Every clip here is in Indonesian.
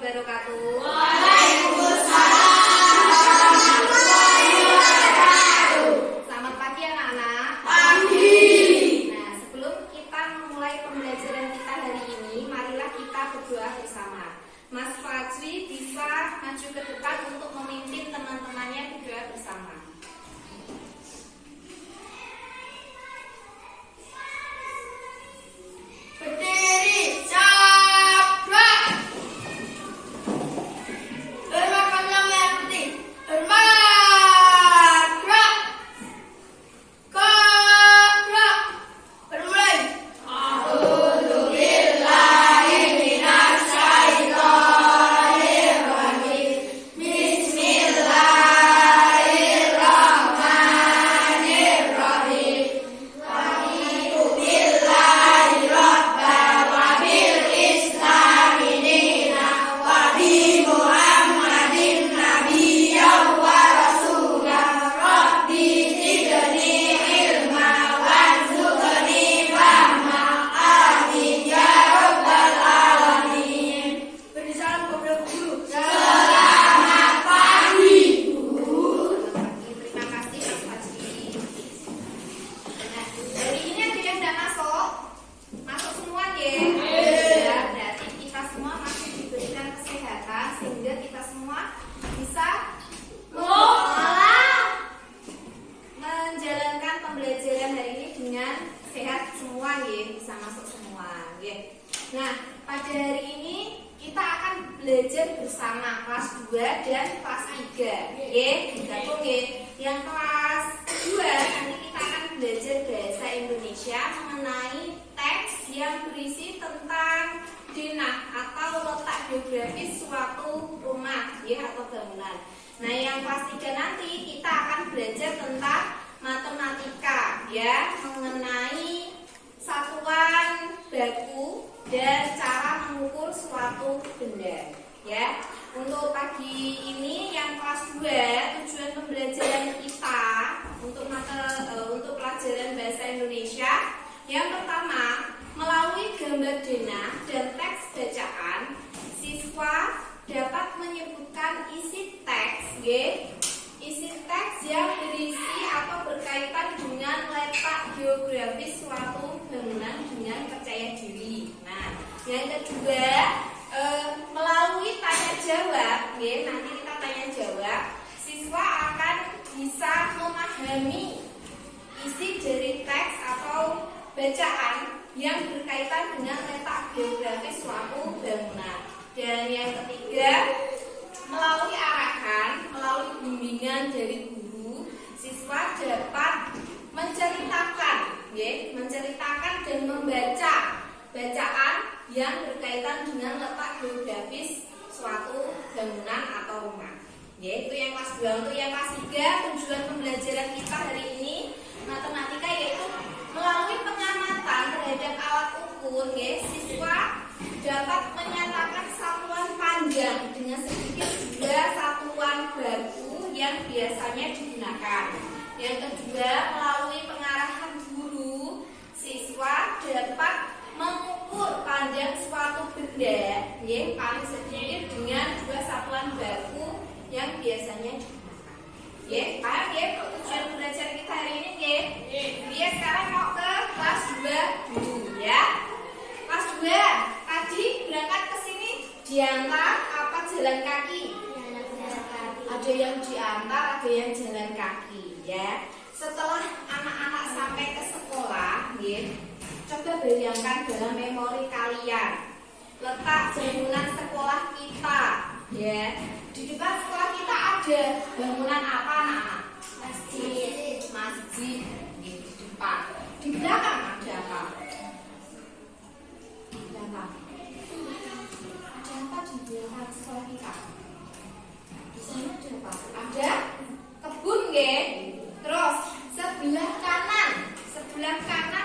wabarakatuh. Selamat pagi anak-anak. Pagi. Nah, sebelum kita memulai pembelajaran kita hari ini, marilah kita berdoa bersama. Mas Fajri bisa maju ke depan untuk memimpin teman-temannya berdoa bersama. Berdiri, cabrak. Bermakanlah merah putih. Hormat, gerak. Gerak. Bermulai. A'udzubillahi minasyaitonirrajim. Bismillahirrahmanirrahim. Raditu billahi rabban wa bil islami dinan wa bi Muhammadin nabiyyan wa rasulan. Rabbi zidni ilma warzuqni fahma. Amin ya rabbal alamin. Beri salam kepada guru. Selamat pagi, guru. Terima kasih Mas Fajri. Nah, hari ini ada yang tidak masuk? Masuk semua ya? Ya, berarti kita semua masih diberikan kesehatan sehingga kita semua bisa menjalankan pembelajaran hari ini dengan sehat semua ya, bisa masuk semua ya. Nah, pada hari ini kita akan belajar bersama kelas 2 dan kelas 3 ya, digabung ya. Yang kelas 2 nanti kita akan belajar bahasa Indonesia mengenai teks yang berisi tentang denah atau letak geografis suatu rumah ya atau bangunan. Nah, yang kelas 3 nanti kita akan belajar tentang matematika ya, mengenai satuan baku dan cara mengukur suatu benda ya. Untuk pagi ini yang kelas 2 tujuan pembelajaran kita untuk pelajaran bahasa Indonesia yang pertama, melalui gambar denah dan teks bacaan siswa dapat menyebutkan isi teks isi teks yang berisi atau berkaitan dengan letak geografis suatu bangunan dengan percaya diri. Nah, yang kedua, melalui tanya jawab, nanti kita tanya jawab, siswa akan bisa memahami isi dari teks atau bacaan yang berkaitan dengan letak geografis suatu bangunan. Dan yang ketiga, melalui arahan, melalui bimbingan dari guru, siswa dapat menceritakan dan membaca bacaan yang berkaitan dengan letak geografis suatu bangunan atau rumah. Itu yang kelas 2. Untuk yang kelas 3, tujuan pembelajaran kita hari ini matematika yaitu melalui pengamatan terhadap alat ukur, siswa dapat menyatakan satuan panjang dengan sedikit juga satuan baku yang biasanya digunakan. Yang kedua, melalui pengarahan guru, siswa dapat mengukur panjang suatu benda, paling sedikit dengan dua satuan baku yang biasanya digunakan. Paham tujuan belajar kita hari ini Dia sekarang mau ke kelas 2 dulu ya. Kelas 2, tadi berangkat ke sini diantar apa jalan kaki? Ada yang diantar, ada yang jalan kaki ya. Setelah anak-anak sampai ke sekolah, coba bayangkan dalam memori kalian letak bangunan sekolah kita ya. Di depan sekolah kita ada bangunan apa anak-anak? Masjid di depan. Di belakang ada apa? Ada apa di belakang sekolah kita? Di sana ada apa? Ada kebun Terus sebelah kanan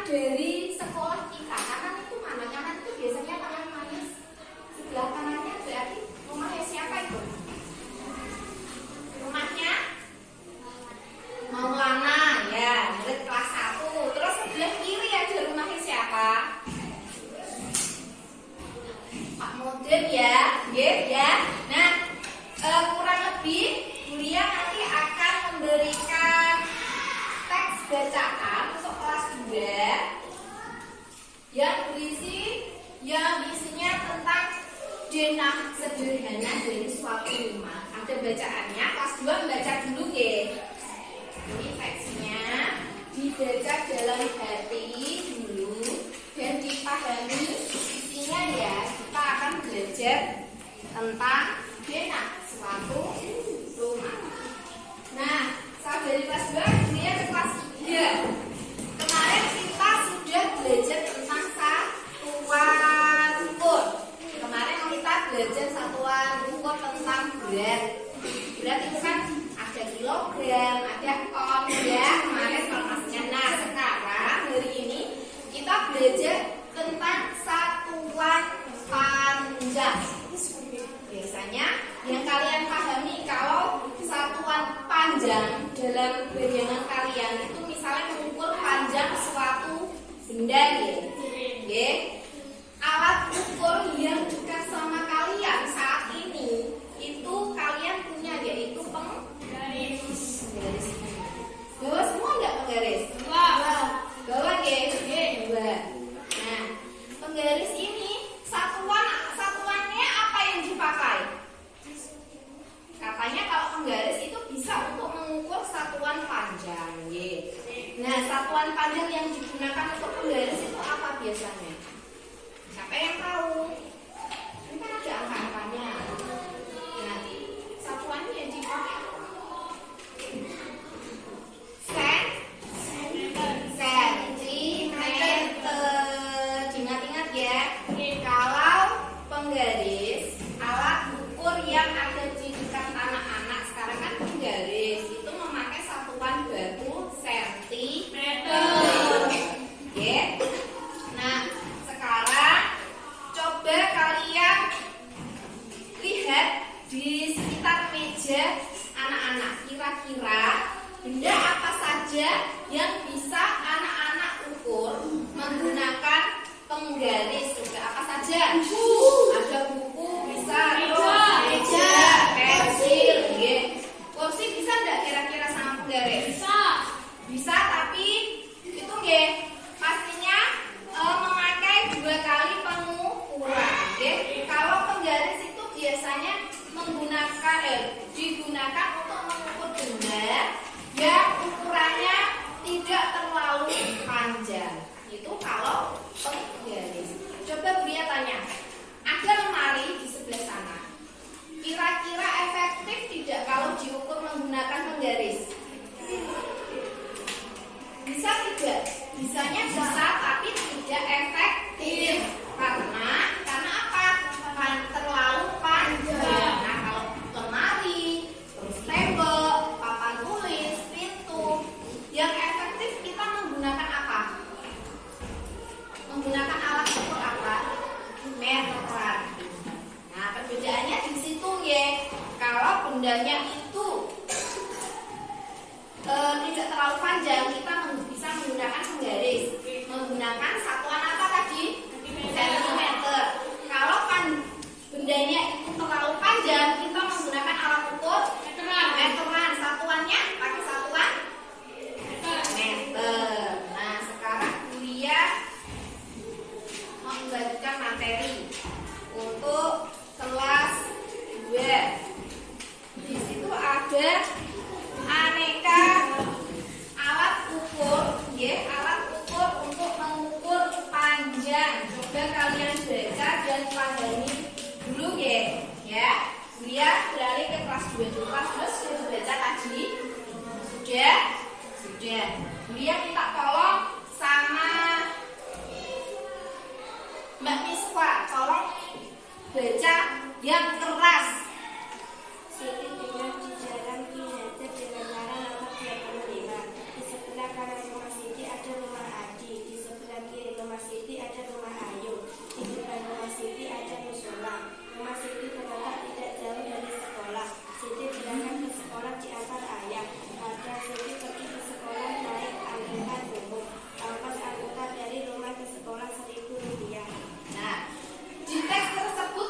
dari sekolah kita. Kanan itu mana? Kanan itu biasanya taman manis. Sebelah kanannya berarti rumahnya siapa itu? Rumahnya Maulana ya, murid kelas 1. Terus sebelah kiri ada rumahnya siapa? Pak Mudeng ya, ya. Nah, kurang lebih Bulia nanti akan memberikan teks bacaan untuk kelas 2 yang isinya tentang denah sederhana dari suatu rumah. Ada bacaannya, kelas 2 membaca dulu ya. Ini teksnya dibaca dalam hati dulu dan dipahami isinya ya. Kita akan belajar tentang denah suatu rumah. Nah, saya dari kelas 2 dia ke kelas 3. Kemarin kita sudah belajar tentang satuan ukur. Kemarin kita belajar satuan ukur tentang berat. Berat itu kan ada kilogram, ada ton ya. Kemarin informasinya. Nah, sekarang hari ini kita belajar tentang satuan panjang. Biasanya yang kalian pahami kalau satuan panjang dalam bayangan kalian itu misalnya mengukur panjang suatu benda ya. Alat ukur yang dekat sama kalian saat ini itu kalian punya yaitu penggaris. Bawa semua enggak penggaris? Bawa ya. Nah, penggaris ini satuannya apa yang dipakai? Katanya kalau penggaris itu bisa untuk mengukur satuan panjang. Nah, satuan panjang yang digunakan untuk penggaris itu apa biasanya? Siapa yang tahu? Ini kan ada angka-angkanya. Nah, satuannya yang dipakai apa? Sentimeter. Ingat-ingat ya. Kalau penggaris, alat ukur yang ada di dekat anak-anak sekarang kan penggaris itu memakai satuan baku sentimeter. Ya. Nah, sekarang coba kalian lihat di sekitar meja anak-anak. Kira-kira benda apa saja yang bisa anak-anak ukur menggunakan penggaris? Coba apa saja? Ada buku, bisa meja, pensil, kursi bisa enggak kira-kira sama penggaris? Bisa, tapi itu pastinya memakai 2 kali pengukuran. Kalau penggaris itu biasanya digunakan untuk mengukur benda yang ukurannya tidak terlalu panjang. Itu kalau penggaris. Coba Buya tanya, ada lemari di sebelah sana. Kira-kira efektif tidak kalau diukur menggunakan penggaris? Bisa tidak? Bisanya bisa, tapi tidak efektif. Karena apa? Terlalu panjang. Nah, kalau lemari, terus tembok, papan tulis, pintu, yang efektif kita menggunakan apa? Menggunakan alat ukur apa? Meteran. Nah, perbedaannya di situ ya. Kalau bendanya itu tidak terlalu panjang, kita bisa menggunakan penggaris. Menggunakan satuan apa tadi? Sentimeter. Kalau bendanya itu terlalu panjang, kita menggunakan alat ukur meteran. Satuannya pakai satuan meter. Nah, sekarang Buya mau membagikan materi untuk kelas 2. Di situ ada aneka alat ukur, alat ukur untuk mengukur panjang. Coba kalian baca dan pahami dulu ya. Buya beralih ke kelas 2 dulu. Kelas 2 sudah baca tadi? Sudah. Buya minta tolong sama Mbak Miswa, tolong baca yang keras. Siti dengan jajaran kineter dengan cara nomor 25. Di sebelah kanan rumah Siti ada rumah Adi. Di sebelah kiri rumah Siti ada rumah Ayu. Di depan rumah Siti ada musola. Rumah Siti terletak tidak jauh dari sekolah. Siti berangkat ke sekolah diantar ayah. Kadang Siti pergi ke sekolah naik angkutan umum. Ongkos angkutan dari rumah ke sekolah Rp1.000. Nah, di teks tersebut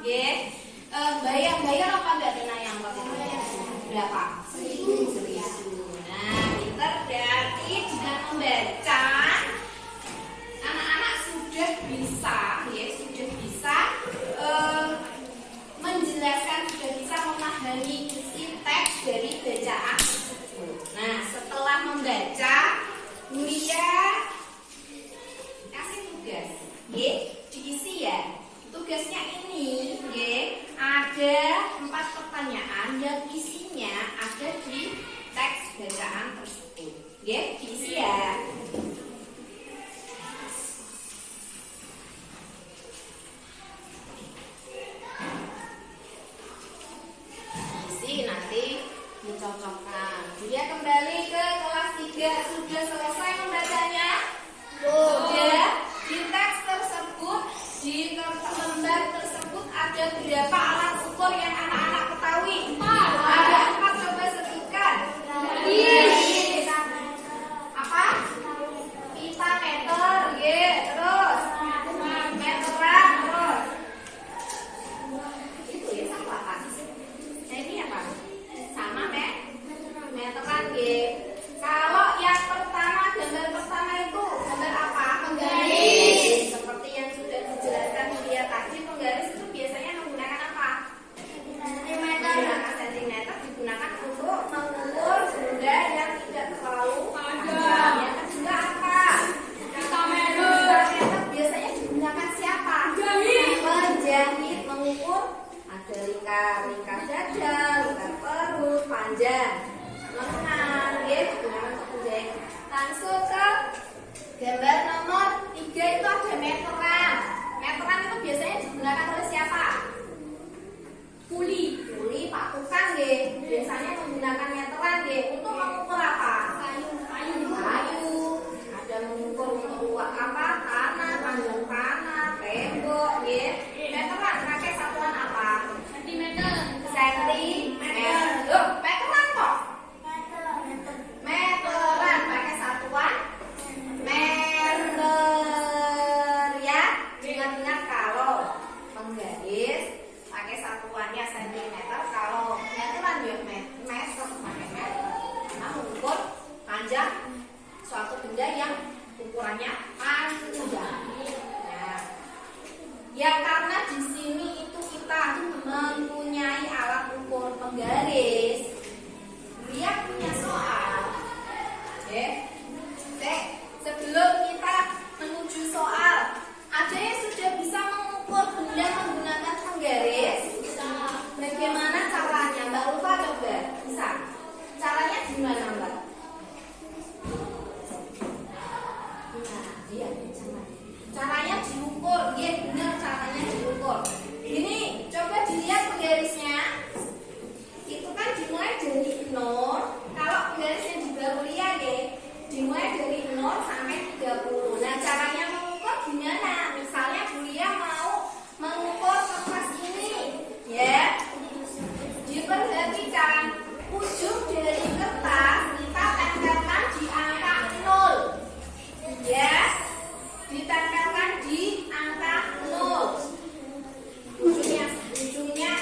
Nggih. Bayar apa enggak kena yang berapa? 1.000. Nah, pinter berarti dengan membaca anak-anak sudah bisa, ya, sudah bisa menjelaskan, sudah bisa memahami isi teks dari bacaan tersebut. Nah, setelah membaca, Bulia kasih tugas, ya, diisi ya. Tugasnya ini, ya, ada 4 pertanyaan yang isinya ada di teks bacaan tersebut. Ya, diisi ya. Diisi nanti dicocokkan. Dia kembali ke kelas 3. Sudah selesai membacanya? Sudah. Di teks tersebut, di lembar tersebut ada berapa alat ukur yang anak-anak ketahui? 4. Ada 4, coba sebutkan. Apa? Pita meter, ya. Terus meteran, terus itu ya sama apa? Nah, ini apa? Sama meteran, ya. Kalau yang pertama, gambar pertama itu gambar apa? Penggaris. Seperti yang sudah dijelaskan Bulia tadi, penggaris itu biasanya menggunakan apa? Menggunakan sentimeter, digunakan untuk mengukur benda yang tidak terlalu panjang. Yang kedua apa? Meter biasanya digunakan siapa? Penjahit. Mengukur ada lingkar dada, lingkar perut, panjang, lengan, ya, digunakan untuk penjahit. Langsung ke gambar nomor 3 itu ada meteran. Meteran itu biasanya digunakan oleh siapa? Kuli, Pak Tukang, nggih. Biasanya menggunakan meteran, nggih, untuk mengukur apa? Kayu. Ada mengukur untuk luas apa? Tanah, panjang tanah, tembok, nggih. Meteran pakai satuan apa? Sentimeter. Loh, meteran kok? Meteran pakai satuan meter, ya. Ingat-ingat kalau penggaris pakai satuannya sentimeter, kalau meteran ya meter, pakai meter. Nah, mengukur panjang suatu benda yang ukurannya panjang. Nah, ya karena di sini itu kita mempunyai alat ukur penggaris, dia punya soal. Sebelum kita menuju soal, ada yang sudah bisa mengukur benda menggunakan penggaris? Bagaimana caranya? Mbak Ulfa coba. Bisa? Caranya gimana, Mbak? Nah, iya, caranya diukur. Iya, benar, caranya diukur. Ini coba dilihat penggarisnya. Itu kan dimulai dari 0. Kalau penggarisnya di bawah Bulia, ya, dimulai dari 0 sampai 30. Nah, caranya mengukur gimana? Misalnya Bulia mau mengukur kertas ini, ya. Diperhatikan ujung dari kertas kita tempelkan di angka 0. Ya. Ditempelkan di angka 0. Ujungnya,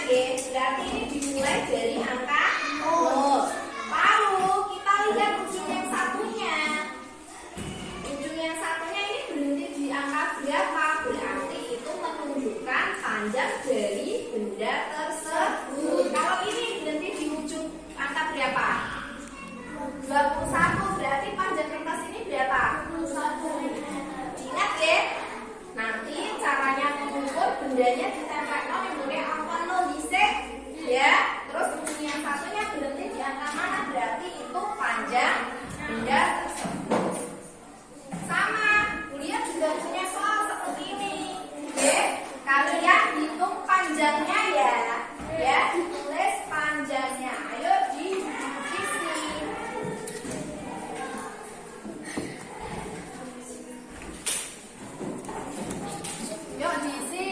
ya, berarti ini dimulai dari angka 0. Lalu kita lihat ujung yang satunya. Ujung yang satunya ini berhenti di angka berapa? Berarti itu menunjukkan panjang dari benda tersebut. Kalau ini berhenti di ujung angka berapa? 21. Berarti panjang kertas ini berapa? 21. Diingat, ya. Nanti caranya mengukur bendanya ditempelkan yang boleh angka 0 dhisik, ya. Terus ujung yang satunya berhenti di angka mana? Berarti itu panjang benda tersebut. Sama, Bulia juga punya soal seperti ini. Oke, kalian hitung panjangnya, ya, ditulis panjangnya. Ayo diisi. Yuk diisi.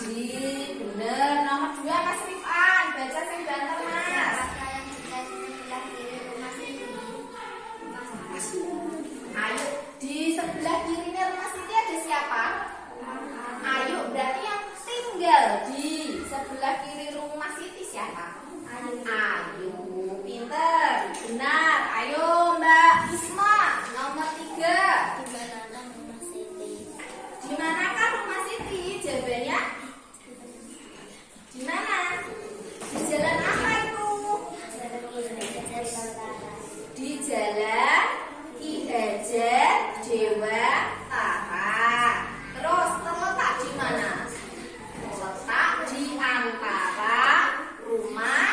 Aji, bener. Nomor 2 Mas Rifan, baca sing banter Mas. Ayo, di sebelah kirinya rumah Siti ada siapa? Ayo, berarti yang tinggal di sebelah kiri rumah Siti siapa? Ayo, pinter, benar. Ayo Mbak Isma, nomor 3. Di manakah rumah Siti? Jawabannya di mana? Di jalan apa itu? Di jalan Ki Hajar Dewantara. Terus terletak di mana? Terletak di antara rumah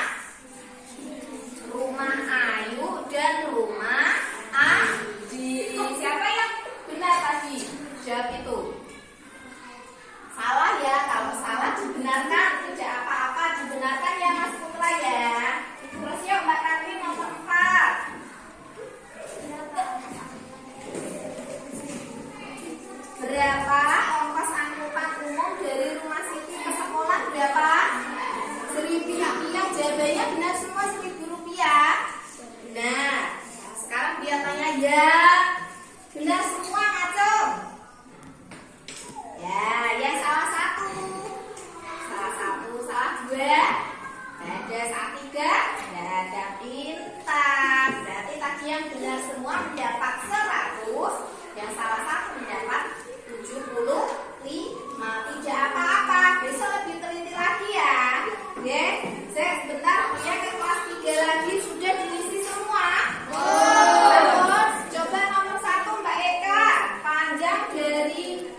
Ayu dan rumah Adi. Siapa yang benar tadi? Jawab itu. Salah ya, kalau salah dibenarkan, tidak apa-apa, dibenarkan ya Mas Putra ya. Terus yuk Mbak Karni nomor 4. Berapa ongkos angkutan umum dari rumah Siti ke sekolah? Berapa? 1.000 rupiah. Jawabannya benar semua, 1.000 rupiah. Nah, sekarang dia tanya ya. Benar semua ngacung? Ya salah satu. Salah 2. Ada salah 3. Ada pintar. Berarti tadi yang benar semua mendapat 100. Yang salah satu mendapat 75. Tidak apa-apa. Besok lebih teliti lagi ya. Oke, saya sebentar ya ke kelas 3 lagi. Sudah diisi semua? Terus coba nomor 1 Mbak Eka. Panjang dari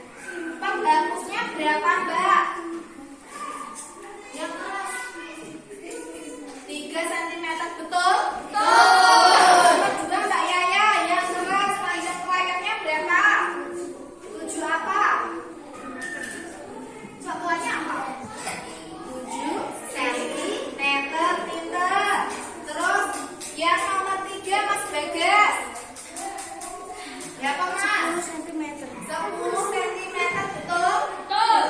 penghapusnya berapa Mbak? Yang 3 cm betul? Nomor 2 Mbak Yaya. Yang keras panjang layarnya berapa? 7 apa? Satuannya apa? 7 cm. Pinter. Terus yang nomor 3 Mas Bagas. Berapa Mas? 10 cm. 10 cm betul?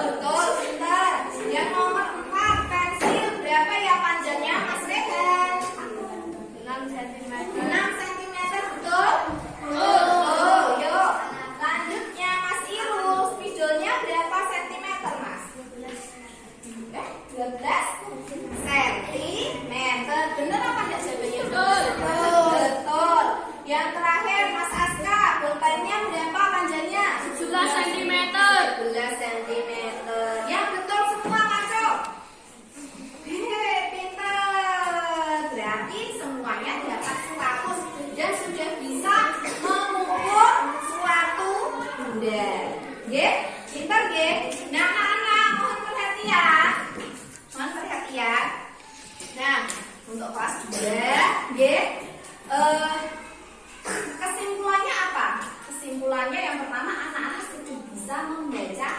Betul, pinter. Yang nomor 4 pensil berapa ya panjangnya Mas Rehan? 6 cm. 6 cm betul? Betul. Yuk. Lanjutnya Mas Irul, spidolnya berapa cm Mas? 12 cm. Bener apa enggak jawabannya? Betul. Yang terakhir Mas Aska, pulpennya berapa panjangnya? 17 cm. 17 cm. Yang betul semua masuk. Pinter. Berarti semuanya dapat 100 dan sudah bisa mengukur suatu benda. Nggih? Pinter nggih? Nah, anak-anak mohon perhatian. Mohon perhatian. Nah, untuk kelas 2, nggih. Kesimpulannya apa? Kesimpulannya yang pertama, anak-anak sudah bisa membaca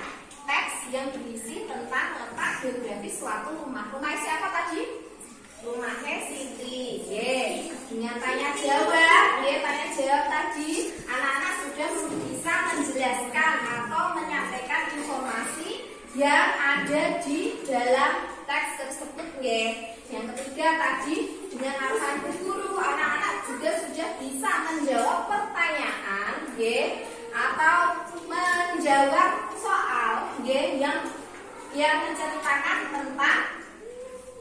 teks yang berisi tentang letak geografis suatu rumah. Rumah siapa tadi? Rumahnya Siti. Dengan tanya jawab, tanya jawab tadi, anak-anak sudah bisa menjelaskan atau menyampaikan informasi yang ada di dalam teks tersebut. Yang ketiga tadi, dengan arahan Bu Guru, anak-anak juga sudah bisa menjawab pertanyaan atau menjawab soal yang menceritakan tentang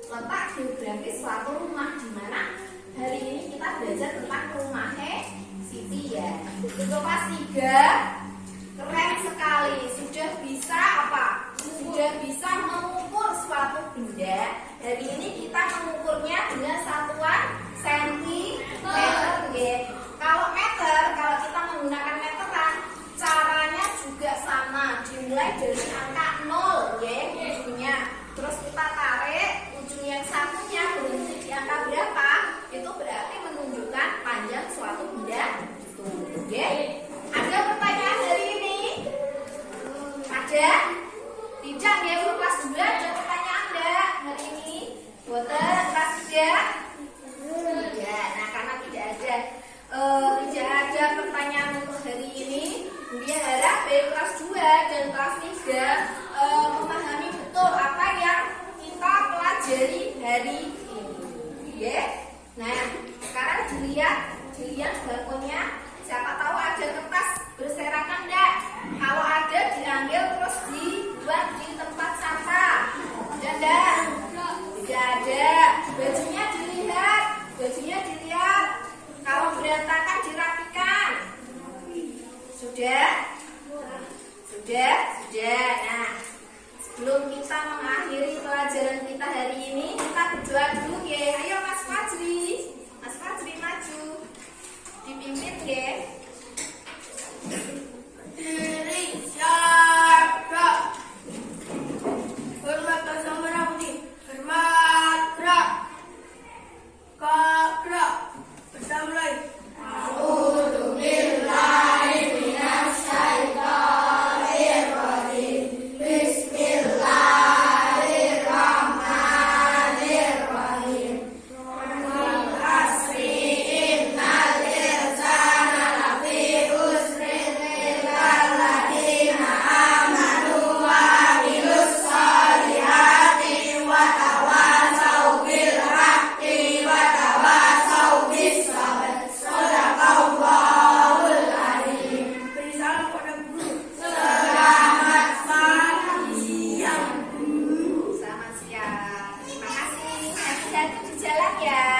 letak geografis suatu rumah, di mana hari ini kita belajar tentang rumahnya Siti ya. Itu kelas 3 keren sekali, sudah bisa apa? Sudah bisa mengukur suatu benda. Hari ini kita mengukurnya dengan satuan sentimeter. Kalau meter, kalau kita menggunakan meteran, caranya juga sama, dimulai dari angka 0 ujungnya. Terus kita tarik ujung yang satunya berhenti di angka berapa, itu berarti menunjukkan panjang suatu benda itu. Ada pertanyaan hari ini? Ada? berdoa dulu ya. Ayo Mas Fajri. Mas Fajri maju. Dipimpin ya. Berdiri, siap, gerak. Hormat Pasang Merah Putih. Hormat, gerak. Gerak. Kita mulai. Beri salam kepada guru. Selamat siang. Selamat siang. Terima kasih. Hati-hati di jalan ya.